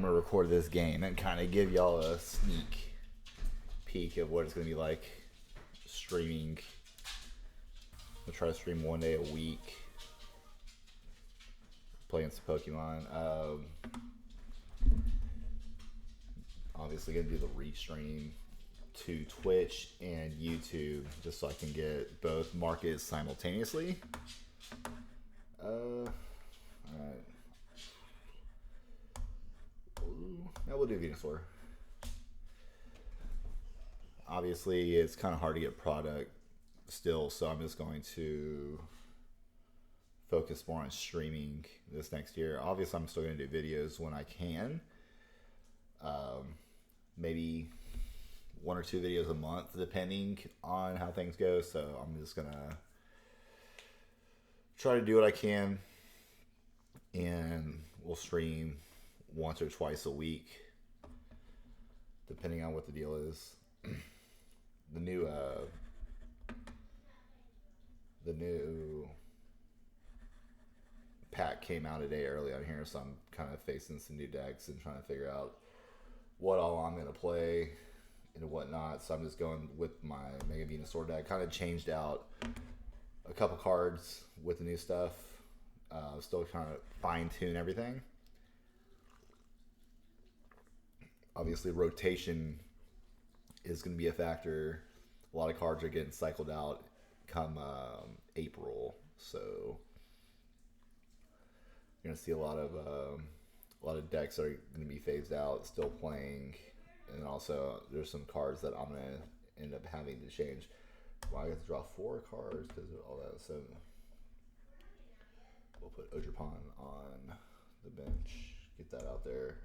I'm gonna record this game and kind of give y'all a sneak peek of what it's gonna be like streaming. I'll try to stream 1 day a week, playing some Pokemon. Obviously gonna do the restream to Twitch and YouTube just so I can get both markets simultaneously. Alright. Now we'll do Venusaur. Obviously it's kind of hard to get product still, so I'm just going to focus more on streaming this next year. Obviously I'm still going to do videos when I can. Maybe 1 or 2 videos a month depending on how things go, so I'm just gonna try to do what I can, and we'll stream once or twice a week depending on what the deal is. The new pack came out a day early on here, so I'm kind of facing some new decks and trying to figure out what all I'm going to play and whatnot. So I'm just going with my Mega Venusaur deck. Kind of changed out a couple cards with the new stuff. Still trying to fine tune everything. Obviously rotation is going to be a factor. A lot of cards are getting cycled out come April, so you're going to see a lot of decks are going to be phased out, still playing, and also there's some cards that I'm going to end up having to change. Well, I get to draw 4 cards because of all that, so we'll put Ogerpon on the bench, get that out there.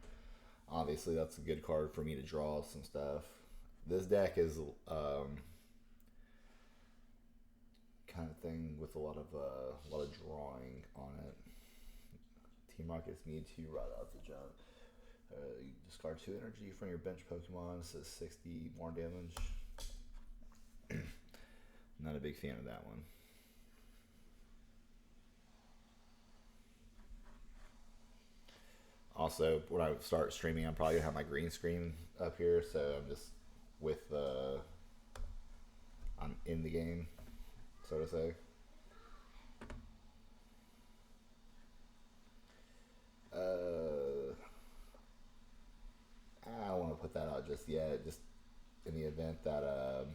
Obviously, that's a good card for me to draw some stuff. This deck is kind of thing with a lot of drawing on it. Team Rockets need to right out the jump. You discard 2 energy from your bench Pokemon. It says 60 more damage. Not a big fan of that one. Also, when I start streaming, I'm probably gonna have my green screen up here, so I'm just with I'm in the game, so to say. I don't want to put that out just yet. Just in the event that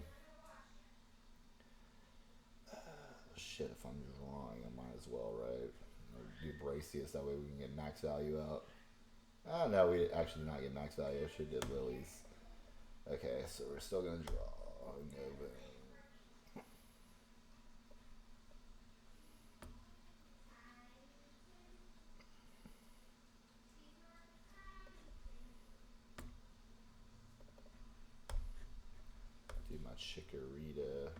shit, if I'm drawing, I might as well, right? Do Bracius, that way we can get max value out. Oh no, we actually did not get max value. I should have did Lilies. Okay, so we're still gonna draw. Do my Chikorita.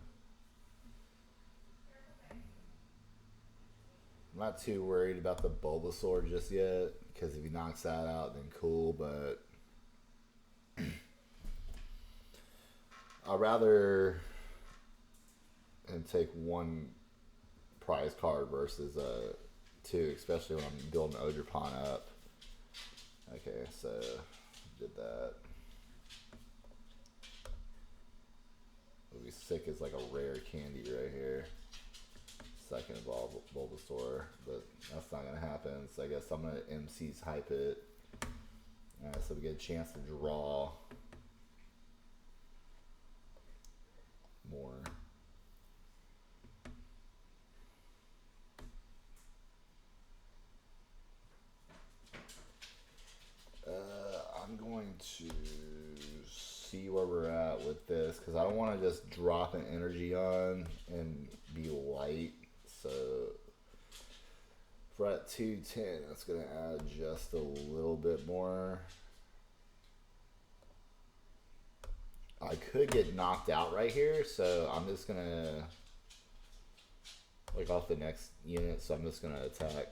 I'm not too worried about the Bulbasaur just yet, because if he knocks that out, then cool, but I'd rather him take 1 prize card versus 2, especially when I'm building Ogerpon up. Okay, so did that. What would be sick is like a rare candy right here. Second evolve Bulbasaur, but that's not gonna happen. So I guess I'm gonna MC's hype it. Alright, so we get a chance to draw more. I'm going to see where we're at with this because I don't want to just drop an energy on and be light. So if we're at 210, that's going to add just a little bit more. I could get knocked out right here, so I'm just going to like off the next unit, so I'm just going to attack.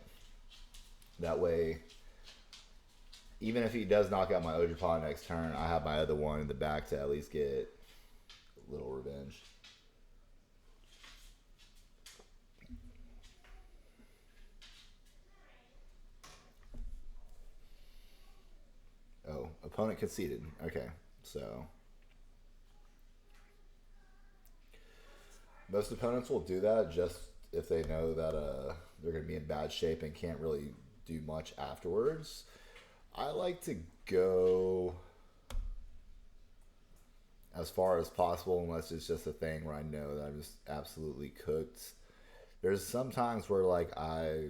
That way, even if he does knock out my Ogerpon next turn, I have my other one in the back to at least get a little revenge. opponent conceded. Okay, so most opponents will do that just if they know that they're going to be in bad shape and can't really do much afterwards. I like to go as far as possible unless it's just a thing where I know that I'm just absolutely cooked. There's some times where like I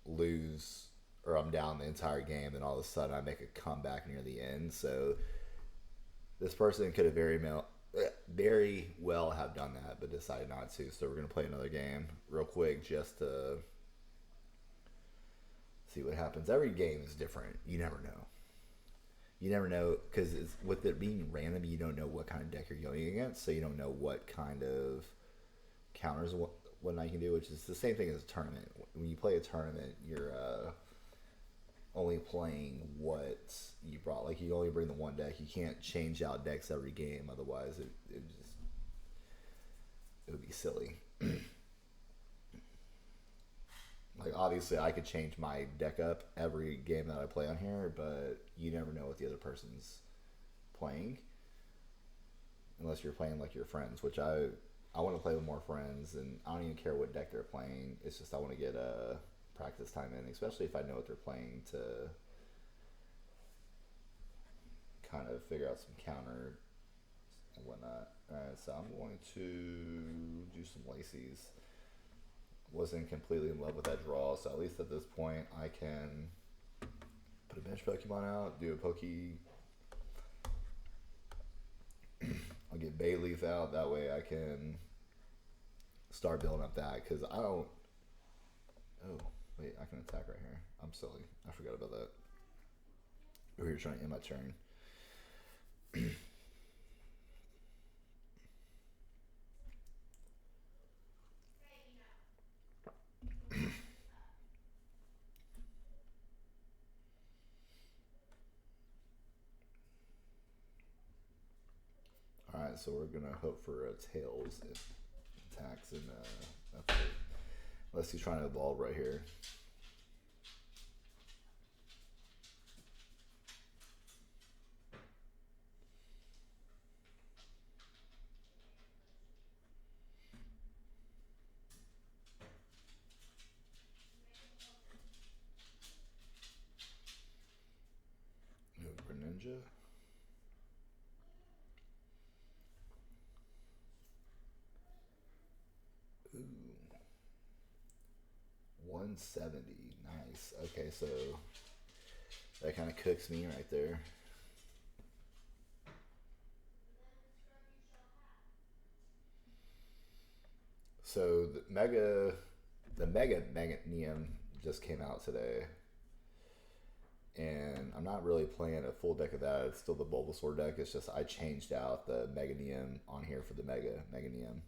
lose or I'm down the entire game, and all of a sudden I make a comeback near the end. So this person could have very well have done that, but decided not to. So we're gonna play another game real quick just to see what happens. Every game is different. You never know. You never know because with it being random, you don't know what kind of deck you're going against, so you don't know what kind of counters and what I can do. Which is the same thing as a tournament. When you play a tournament, you're only playing what you brought. Like you only bring the one deck. You can't change out decks every game. Otherwise, it would be silly. Like obviously, I could change my deck up every game that I play on here, but you never know what the other person's playing, unless you're playing like your friends. Which I want to play with more friends, and I don't even care what deck they're playing. It's just I want to get practice time in, especially if I know what they're playing, to kind of figure out some counter and whatnot. Alright, so I'm going to do some laces. Wasn't completely in love with that draw, so at least at this point I can put a bench Pokemon out, do a Pokey. I'll get Bayleaf out, that way I can start building up that, because I don't... Oh, wait, I can attack right here. I'm silly. I forgot about that. We're here trying to end my turn. Alright, so we're gonna hope for tails if attacks, and that's it. Unless he's trying to evolve right here. Greninja. Ooh. 170. Nice. Okay, so that kind of cooks me right there. So the Mega Meganium just came out today, and I'm not really playing a full deck of that. It's still the Bulbasaur deck. It's just I changed out the Meganium on here for the Meganium.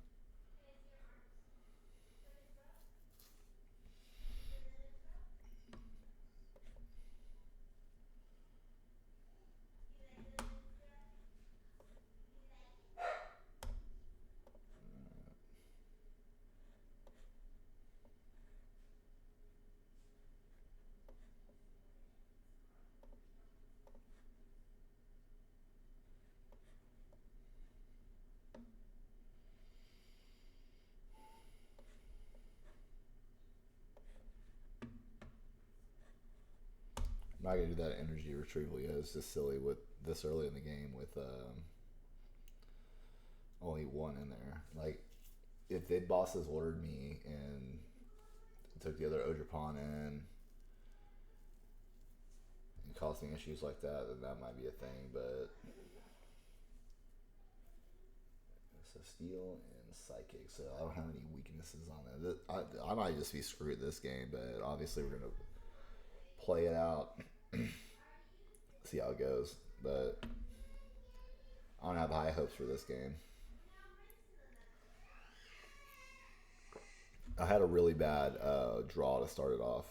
I'm not gonna do that energy retrieval yet. It's just silly with this early in the game with only one in there. Like if the bosses ordered me and took the other Ogerpon in and causing issues like that, then that might be a thing. But so steel and psychic, so I don't have any weaknesses on it. I might just be screwed this game, but obviously we're gonna play it out, see how it goes. But I don't have high hopes for this game. I had a really bad draw to start it off.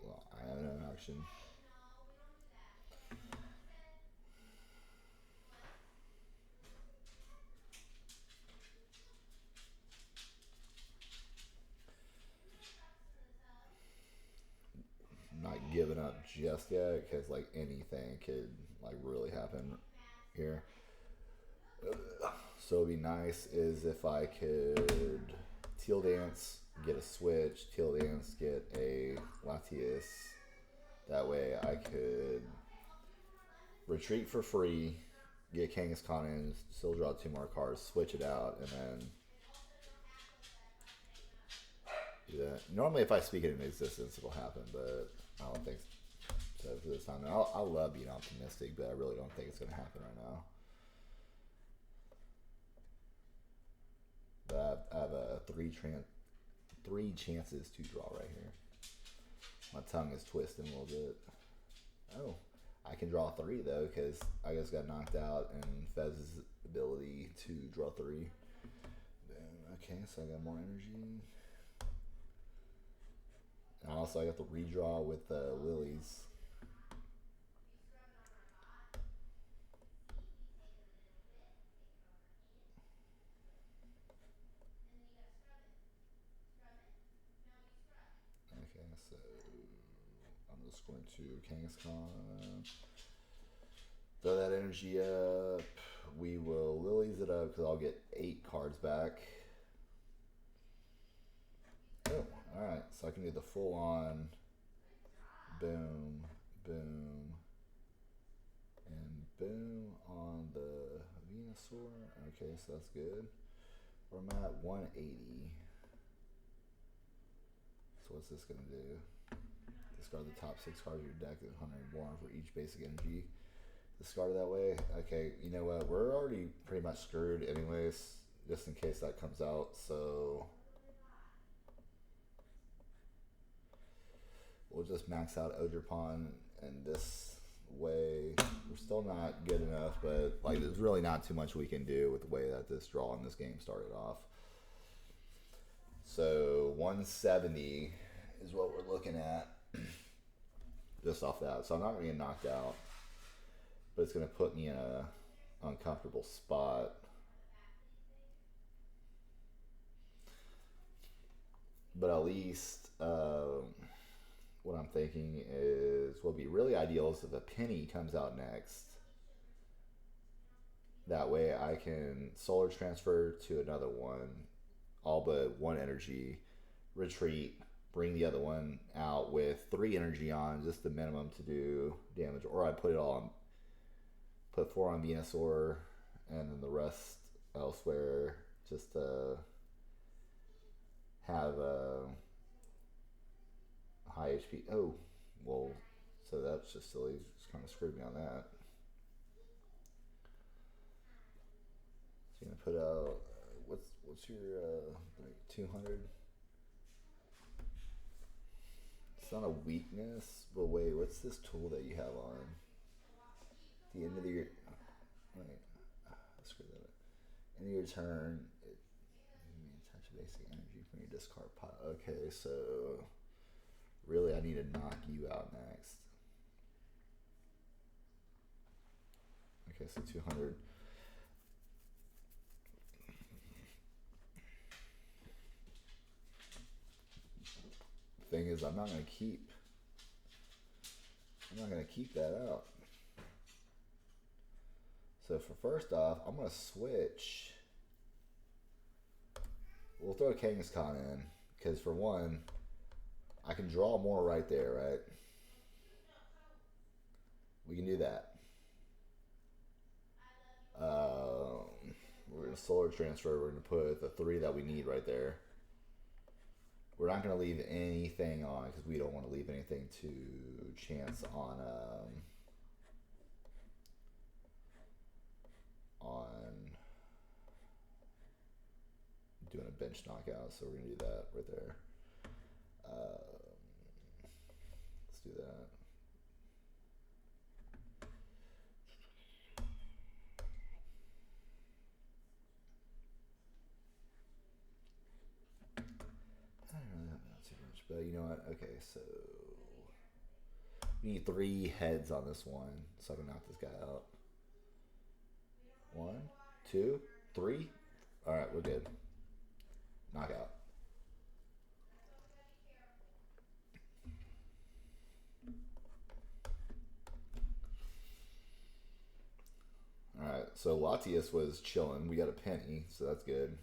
Well, I have no action. I'm not giving up just yet because like anything could like really happen here. So it'd be nice is if I could teal dance, get a switch, teal dance, get a Latias. That way I could retreat for free, get Kangaskhan in, still draw 2 more cards, switch it out, and then do that. Normally if I speak it into existence it'll happen, but I don't think so for this time. I love being optimistic, but I really don't think it's going to happen right now. But I have a three chances to draw right here. My tongue is twisting a little bit. Oh, I can draw 3 though because I just got knocked out and Fez's ability to draw 3. Okay, so I got more energy. And also I got the redraw with the lilies. Okay, so I'm just going to Kangaskhan. Throw that energy up. We will lilies it up because I'll get 8 cards back. Oh, alright. So I can do the full on boom, boom, and boom on the Venusaur. Okay, so that's good. Where I'm at 180. So what's this gonna do? Discard the top 6 cards of your deck at 101 for each basic energy. Discard it that way. Okay, you know what? We're already pretty much screwed anyways, just in case that comes out. So we'll just max out Ogerpon, and this way we're still not good enough, but like there's really not too much we can do with the way that this draw in this game started off. So 170 is what we're looking at just off that. So I'm not going to get knocked out, but it's going to put me in a uncomfortable spot. But at least what I'm thinking is what would be really ideal is if a penny comes out next. That way I can solar transfer to another one, all but 1 energy, retreat, bring the other one out with 3 energy on, just the minimum to do damage. Or I put it all on, put 4 on Venusaur, and then the rest elsewhere, just to have a high HP. Oh, well, so that's just silly. Just kind of screwed me on that. So you're gonna put out what's your 200? It's not a weakness, but wait, what's this tool that you have on? At the end of the year, wait, screw that up. End of your turn, attach basic energy from your discard pile. Okay, so really I need to knock you out next. Okay, so 200. Thing is, I'm not gonna keep that out. So for first off, I'm gonna switch. We'll throw Kangaskhan in because for one, I can draw more right there, right? We can do that. We're gonna solar transfer. We're gonna put the 3 that we need right there. We're not going to leave anything on because we don't want to leave anything to chance on doing a bench knockout. So we're going to do that right there. Let's do that. But you know what? Okay, so we need 3 heads on this one so I can knock this guy out. 1, 2, 3. Alright, we're good. Knockout. so Latias was chilling. We got a penny, so that's good.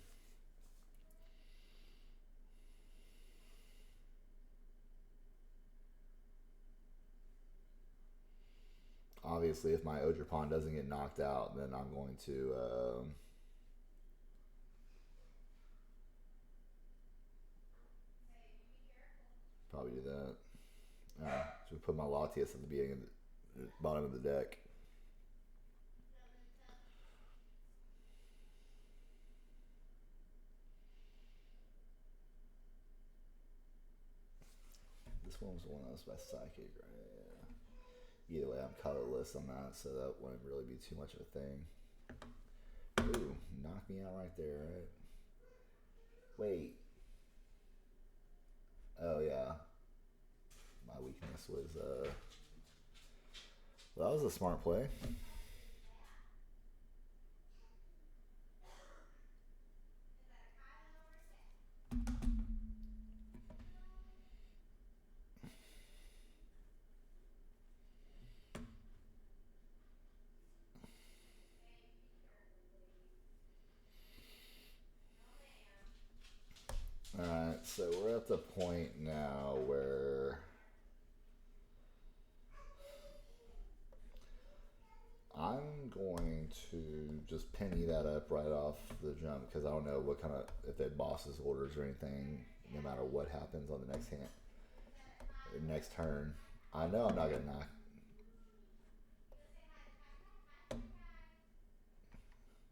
Obviously, if my Ogerpon doesn't get knocked out, then I'm going to probably do that. Alright, so we put my Latias at the beginning of the bottom of the deck. This one was the one that was by Psychic, right? Yeah. Either way, I'm colorless on that, so that wouldn't really be too much of a thing. Ooh, knock me out right there, right? Wait. Oh, yeah. My weakness was, well, that was a smart play. Alright, so we're at the point now where I'm going to just penny that up right off the jump because I don't know what kind of, if they bosses orders or anything, no matter what happens on the next hand or next turn. I know I'm not going to knock.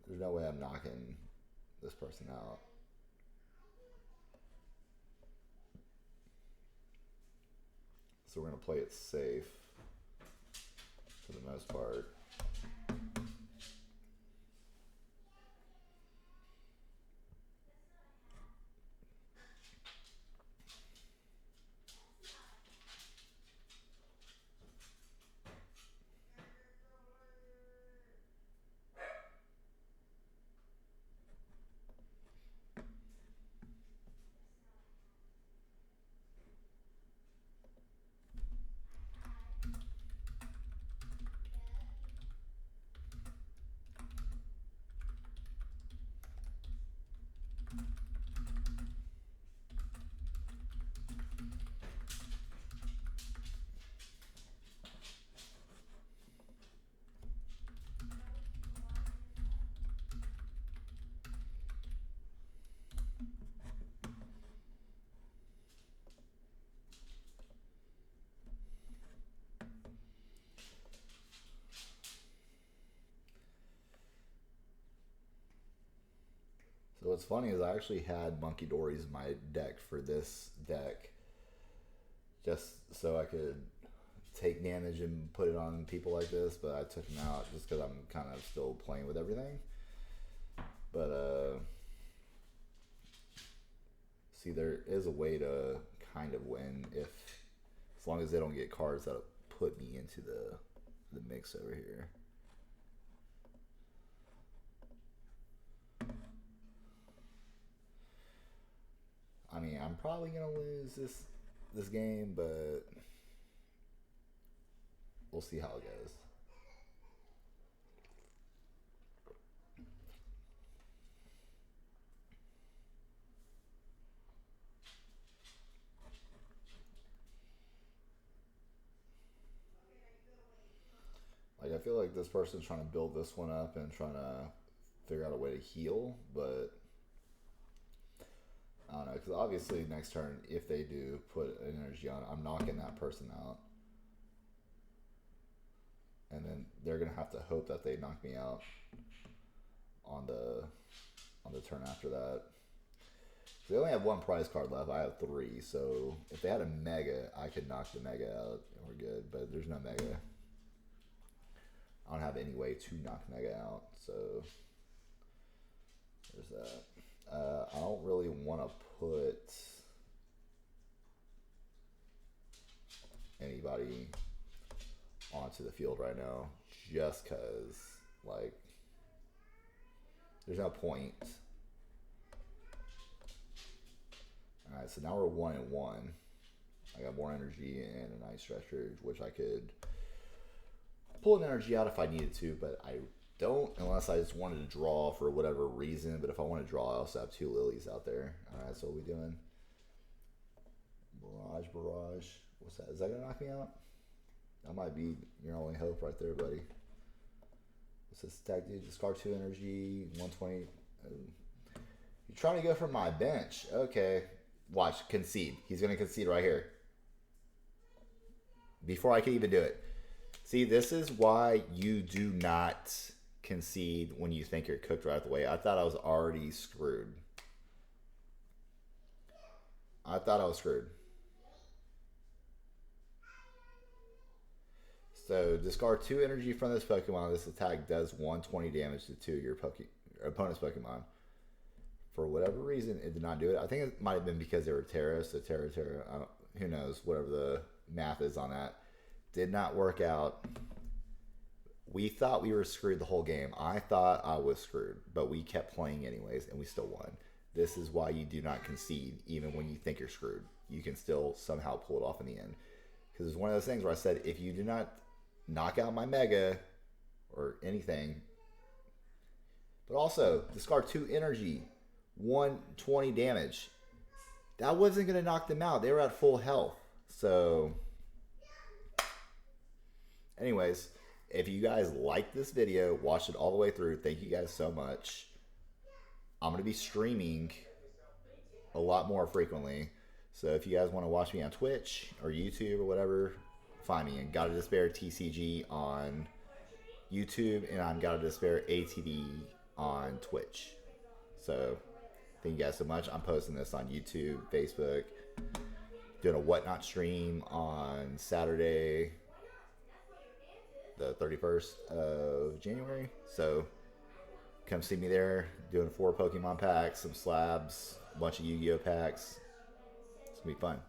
There's no way I'm knocking this person out. So we're going to play it safe for the most part. So what's funny is I actually had Monkey Dories in my deck for this deck, just so I could take damage and put it on people like this. But I took him out just because I'm kind of still playing with everything. But see, there is a way to kind of win if, as long as they don't get cards that put me into the mix over here. I mean, I'm probably gonna lose this game, but we'll see how it goes. Like, I feel like this person's trying to build this one up and trying to figure out a way to heal, but I don't know, because obviously next turn, if they do put an energy on, I'm knocking that person out. And then they're going to have to hope that they knock me out on the turn after that. They only have one prize card left. I have 3, so if they had a Mega, I could knock the Mega out and we're good, but there's no Mega. I don't have any way to knock Mega out, so there's that. I don't really want to put anybody onto the field right now, just because, like, there's no point. Alright, so now we're 1-1. I got more energy and a nice stretcher, which I could pull an energy out if I needed to, but I don't unless I just wanted to draw for whatever reason. But if I want to draw, I also have 2 lilies out there. All right, so what are we doing? Barrage. What's that? Is that gonna knock me out? That might be your only hope right there, buddy. What's this attack do? Discard 2 energy, 120. You're trying to go for my bench. Okay. Watch, concede. He's gonna concede right here. Before I can even do it. See, this is why you do not concede when you think you're cooked right away. I thought I was already screwed. So discard 2 energy from this Pokemon. This attack does 120 damage to 2 of your opponent's Pokemon. For whatever reason, it did not do it. I think it might have been because they were Terra, so Terra. Who knows? Whatever the math is on that. Did not work out. We thought we were screwed the whole game. I thought I was screwed, but we kept playing anyways, and we still won. This is why you do not concede, even when you think you're screwed. You can still somehow pull it off in the end. Because it's one of those things where I said, if you do not knock out my Mega or anything, but also discard 2 energy, 120 damage. That wasn't going to knock them out. They were at full health. So, anyways, if you guys like this video, watch it all the way through. Thank you guys so much. I'm going to be streaming a lot more frequently. So if you guys want to watch me on Twitch or YouTube or whatever, find me. And Gotta Despair TCG on YouTube, and I'm Gotta Despair ATD on Twitch. So thank you guys so much. I'm posting this on YouTube, Facebook, doing a Whatnot stream on Saturday, the 31st of January. So come see me there, doing 4 Pokemon packs, some slabs, a bunch of Yu-Gi-Oh packs. It's going to be fun.